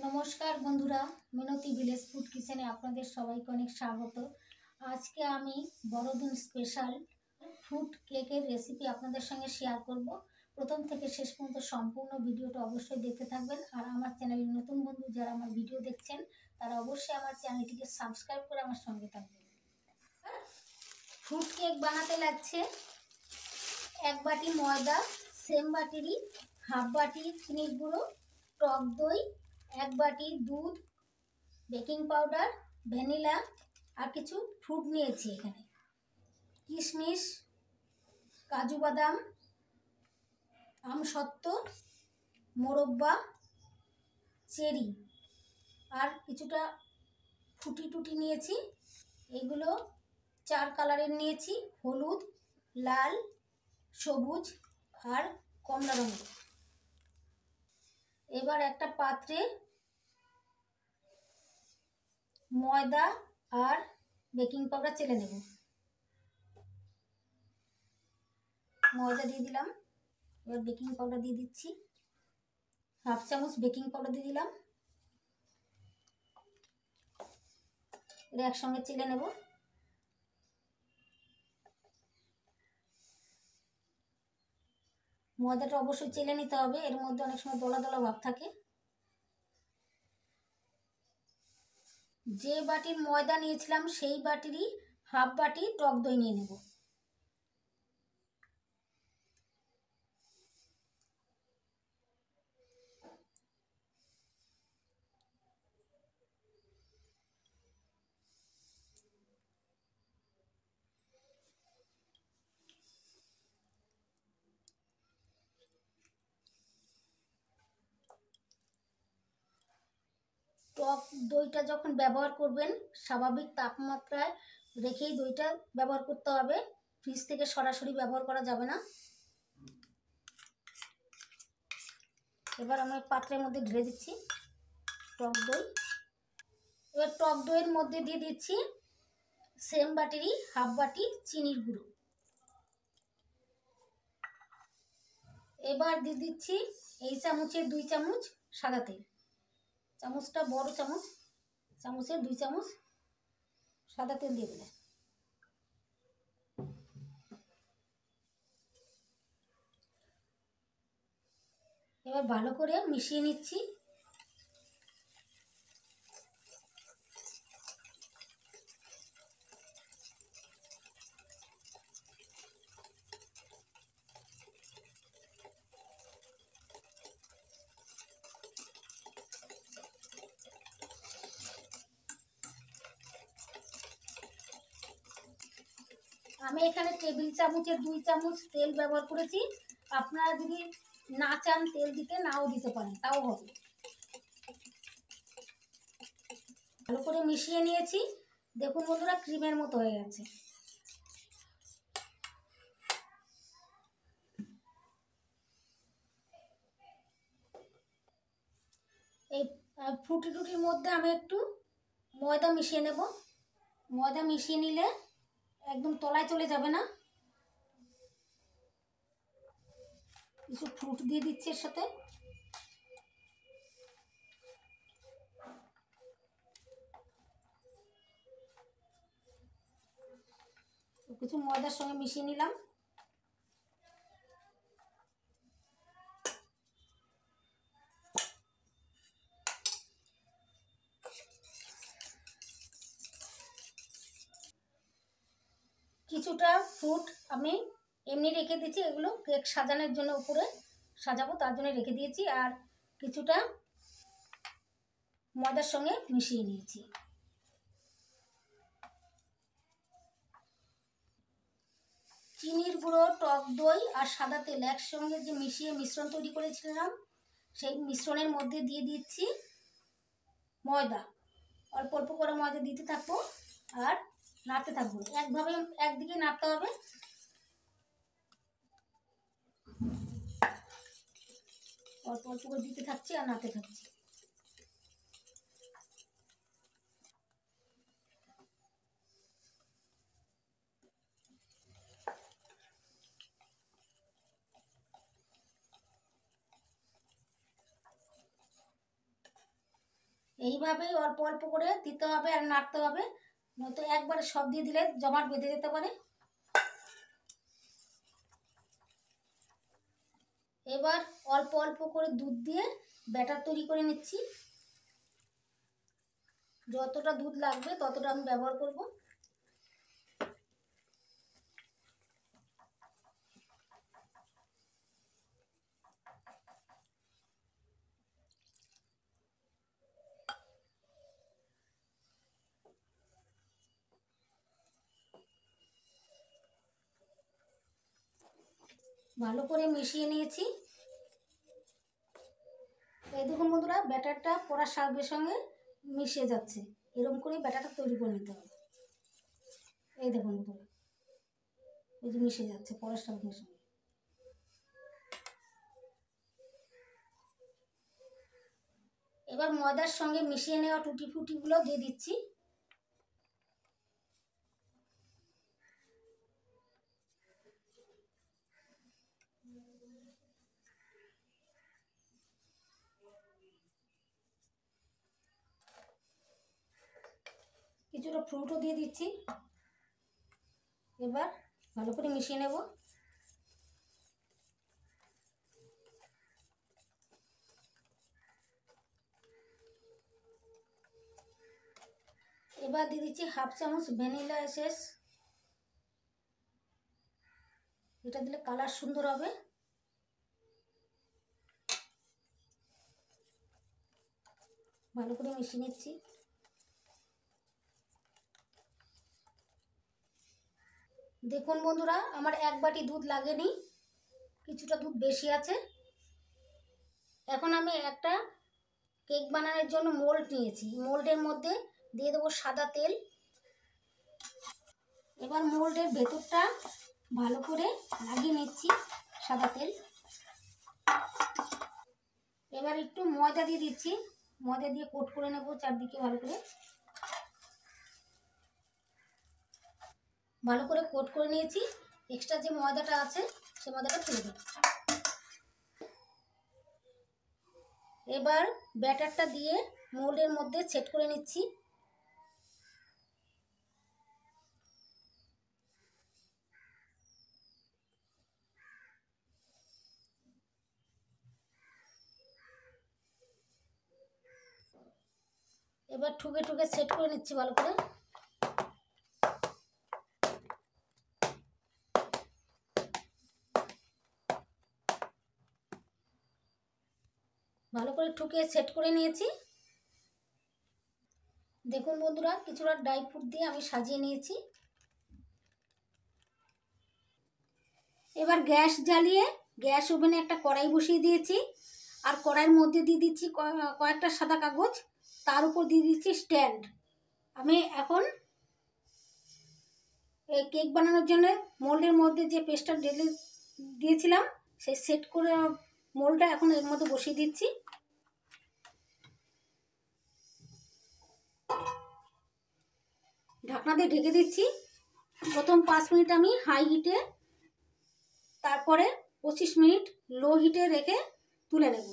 নমস্কার বন্ধুরা, মিনতি village food কিচেনে আপনাদের সবাইকে অনেক স্বাগত। আজকে আমি বড়দিন স্পেশাল ফ্রুট কেকের রেসিপি আপনাদের সঙ্গে শেয়ার করব। প্রথম থেকে শেষ পর্যন্ত সম্পূর্ণ ভিডিওটা অবশ্যই দেখতে থাকবেন। আর আমার চ্যানেলে নতুন বন্ধু যারা আমার ভিডিও দেখছেন তারা অবশ্যই আমার চ্যানেলটিকে সাবস্ক্রাইব করে আমার সঙ্গে থাকবেন। ফ্রুট কেক বানাতে লাগছে 1 বাটি ময়দা, সেম বাটিরই হাফ বাটি চিনির গুঁড়ো, টক দই, 1 বাটি দুধ, বেকিং পাউডার, ভ্যানিলা আর কিছু ফ্রুট নিয়েছি এখানে, কিশমিশ, কাজু বাদাম, আমসত্ত্ব, মোরব্বা, চেরি আর কিছুটা ফুটি টুটি নিয়েছি। এগুলো 4 কালারের নিয়েছি, হলুদ, লাল, সবুজ আর কমলা রঙের। এবার একটা পাত্রে ময়দা আর বেকিং পাউডার চেলে নেব। ময়দা দিয়ে দিলাম, এবার বেকিং পাউডার দিয়ে দিচ্ছি, হাফ চামচ বেকিং পাউডার দিয়ে দিলাম। এটা একসঙ্গে চেলে নেব। ময়দাটা অবশ্যই চেলে নিতে হবে, এর মধ্যে অনেক সময় দলা দলা ভাব থাকে। যে বাটির ময়দা নিয়েছিলাম সেই বাটিরই হাফ বাটি টক দই নিয়ে নেব। টক দইটা যখন ব্যবহার করবেন স্বাভাবিক তাপমাত্রায় রেখেই দইটা ব্যবহার করতে হবে, ফ্রিজ থেকে সরাসরি ব্যবহার করা যাবে না। এবার আমি পাত্রের মধ্যে ঢেলে দিচ্ছি টক দই। এবার টক দইয়ের মধ্যে দিয়ে দিচ্ছি সেম বাটিরই হাফ বাটি চিনির গুঁড়ো। এবার দিয়ে দিচ্ছি এই চামচের 2 চামচ সাদা তেল, চামচটা বড় চামচ, চামচের 2 চামচ সাদা তেল দিয়ে দিলাম। এবার ভালো করে মিশিয়ে নিচ্ছি। আমি এখানে টেবিল চামচের 2 চামচ তেল ব্যবহার করেছি। আপনারা যদি না চান তেল দিতে নাও দিতে পারেন, তাও হবে। ভালো করে মিশিয়ে নিয়েছি, দেখুন বন্ধুরা ক্রিমের মতো হয়ে গেছে। এই ফ্রুটি টুটির মধ্যে আমি একটু ময়দা মিশিয়ে নেব। ময়দা মিশিয়ে নিলে একদম তলায় চলে যাবে না। কিছু ফ্রুট দিয়ে দিচ্ছি এর সাথে। কিছু ময়দার সঙ্গে মিশিয়ে নিলাম। কিছুটা ফ্রুট আমি এমনি রেখে দিচ্ছি, এগুলো কেক সাজানোর জন্য উপরে সাজাবো তার জন্য রেখে দিয়েছি। আর কিছুটা ময়দার সঙ্গে মিশিয়ে নিয়েছি। চিনির গুঁড়ো, টক দই আর সাদা তেল একসঙ্গে যে মিশিয়ে মিশ্রণ তৈরি করেছিলাম সেই মিশ্রণের মধ্যে দিয়ে দিচ্ছি ময়দা। অল্প অল্প করে ময়দা দিতে থাকবো আর নাড়তে থাকবো, একভাবে একদিকে নাড়তে হবে। অল্প অল্প করে দিতে থাকছি আর নাড়তে থাকছি। এইভাবেই অল্প অল্প করে দিতে হবে আর নাড়তে হবে, নয়তো একবারে সব দিয়ে দিলে জমাট বেঁধে যেতে পারে। এবার অল্প অল্প করে দুধ দিয়ে ব্যাটার তৈরি করে নিচ্ছি। যতটা দুধ লাগবে ততটা আমি ব্যবহার করব। ভালো করে মিশিয়ে নিয়েছি। এই দেখুন বন্ধুরা, ব্যাটারটা পড়ার সঙ্গে সঙ্গে মিশে যাচ্ছে। এরকম করে ব্যাটারটা তৈরি করে নিতে হবে। এই দেখুন বন্ধুরা, এই যে মিশে যাচ্ছে পড়ার সঙ্গে সঙ্গে। এবার ময়দার সঙ্গে মিশিয়ে নেওয়া টুটি ফুটিগুলো দিয়ে দিচ্ছি। কিছুটা ফ্রুটও দিয়ে দিচ্ছি। এবার ভালো করে মিশিয়ে নেব। এবার দিয়ে দিচ্ছি হাফ চামচ ভ্যানিলা এসেন্স। এটা দিলে কালার সুন্দর হবে। ভালো করে মিশিয়ে নিচ্ছি। দেখুন বন্ধুরা, আমার এক বাটি দুধ লাগেনি, কিছুটা দুধ বেশি আছে। এখন আমি একটা কেক বানানোর জন্য মোল্ড নিয়েছি। মোল্ডের মধ্যে দিয়ে দেবো সাদা তেল। এবার মোল্ডের ভেতরটা ভালো করে লাগিয়ে নিচ্ছি সাদা তেল। এবার একটু ময়দা দিয়ে দিচ্ছি। ময়দা দিয়ে কোট করে নেব চারদিকে ভালো করে। ভালো করে কোট করে নিয়েছি। এক্সট্রা যে ময়দাটা আছে সে ময়দাটা ফেলে দেব। এবার ব্যাটারটা দিয়ে মোল্ডের মধ্যে সেট করে নিচ্ছি। এবার ঠুকে ঠুকে সেট করে নিচ্ছি ভালো করে। ভালো করে ঠুকে সেট করে নিয়েছি। দেখুন বন্ধুরা, কিছুটা ড্রাই ফ্রুট দিয়ে আমি সাজিয়ে নিয়েছি। এবার গ্যাস জ্বালিয়ে গ্যাস ওভেনে একটা কড়াই বসিয়ে দিয়েছি। আর কড়াইয়ের মধ্যে দিয়ে দিচ্ছি কয়েকটা সাদা কাগজ, তার উপর দিয়ে দিচ্ছি স্ট্যান্ড। আমি এখন এই কেক বানানোর জন্য মোল্ডের মধ্যে যে পেস্টটা ঢেলে দিয়েছিলাম সেই সেট করে মোল্ডটা এখন এর মধ্যে বসিয়ে দিচ্ছি। ঢাকনা দিয়ে ঢেকে দিচ্ছি। প্রথম 5 মিনিট আমি হাই হিটে, তারপরে 25 মিনিট লো হিটে রেখে তুলে নেব।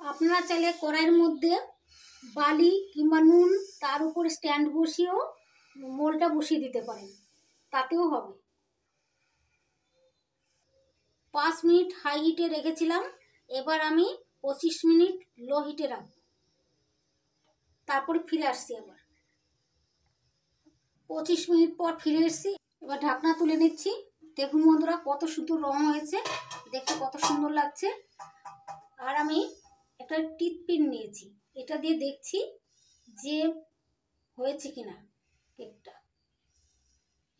আপনারা চাইলে কড়াইয়ের মধ্যে বালি কিংবা নুন তার উপর স্ট্যান্ড বসিয়েও মোলটা বসিয়ে দিতে পারেন, তাতেও হবে। 5 মিনিট হাই হিটে রেখেছিলাম। এবার আমি 25 মিনিট লো হিটে রাখবো, তারপরে ফিরে আসছি। আবার 25 মিনিট পর ফিরে এসেছি। এবার ঢাকনা তুলে নিচ্ছি। দেখুন বন্ধুরা, কত সুন্দর রং হয়েছে, দেখতে কত সুন্দর লাগছে। আর আমি একটা টিথপিন নিয়েছি, এটা দিয়ে দেখছি যে হয়েছে কিনা কেকটা।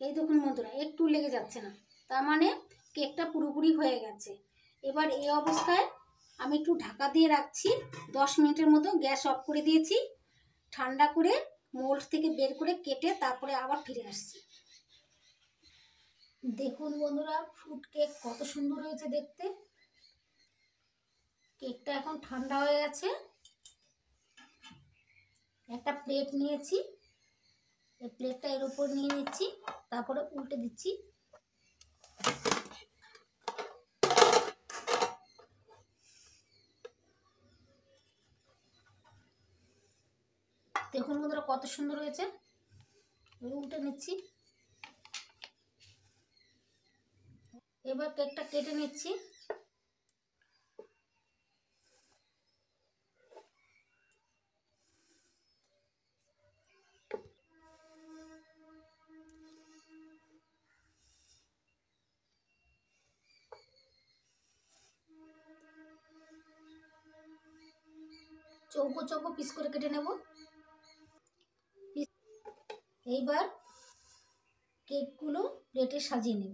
এই দেখুন বন্ধুরা, একটু লেগে যাচ্ছে না, তার মানে কেকটা পুরোপুরি হয়ে গেছে। এবার এই অবস্থায় আমি একটু ঢাকা দিয়ে রাখছি 10 মিনিটের মতো। গ্যাস অফ করে দিয়েছি। ঠান্ডা করে মোল্ড থেকে বের করে কেটে তারপরে আবার ফিরে আসছি। দেখুন বন্ধুরা, ফ্রুট কেক কত সুন্দর হয়েছে দেখতে। কেকটা এখন ঠান্ডা হয়ে গেছে। একটা প্লেট নিয়েছি, এই প্লেটটা এর উপর নিয়ে নিচ্ছি, তারপরে উল্টে দিচ্ছি। দেখুন বন্ধুরা কত সুন্দর হয়েছে। উল্টে নিচ্ছি। এবার কেকটা কেটে নিচ্ছি। চৌকো চৌকো পিস করে কেটে নেব। এইবার কেকগুলো প্লেটে সাজিয়ে নেব।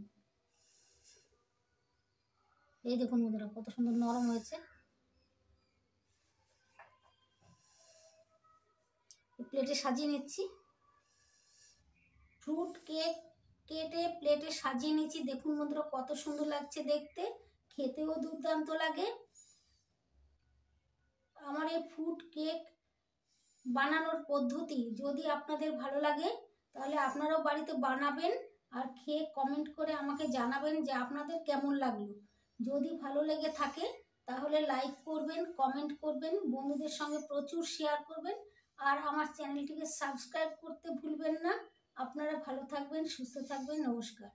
এই দেখুন বন্ধুরা কত সুন্দর নরম হয়েছে। প্লেটে সাজিয়ে নিচ্ছি। ফ্রুট কেক কেটে প্লেটে সাজিয়ে নিচ্ছি। দেখুন বন্ধুরা কত সুন্দর লাগছে দেখতে, খেতেও দুর্দান্ত লাগে। আমার এই ফ্রুট কেক বানানোর পদ্ধতি যদি আপনাদের ভালো লাগে তাহলে আপনারাও বাড়িতে বানাবেন আর খেয়ে কমেন্ট করে আমাকে জানাবেন যে আপনাদের কেমন লাগলো। যদি ভালো লেগে থাকে তাহলে লাইক করবেন, কমেন্ট করবেন, বন্ধুদের সঙ্গে প্রচুর শেয়ার করবেন আর আমার চ্যানেলটিকে সাবস্ক্রাইব করতে ভুলবেন না। আপনারা ভালো থাকবেন, সুস্থ থাকবেন। নমস্কার।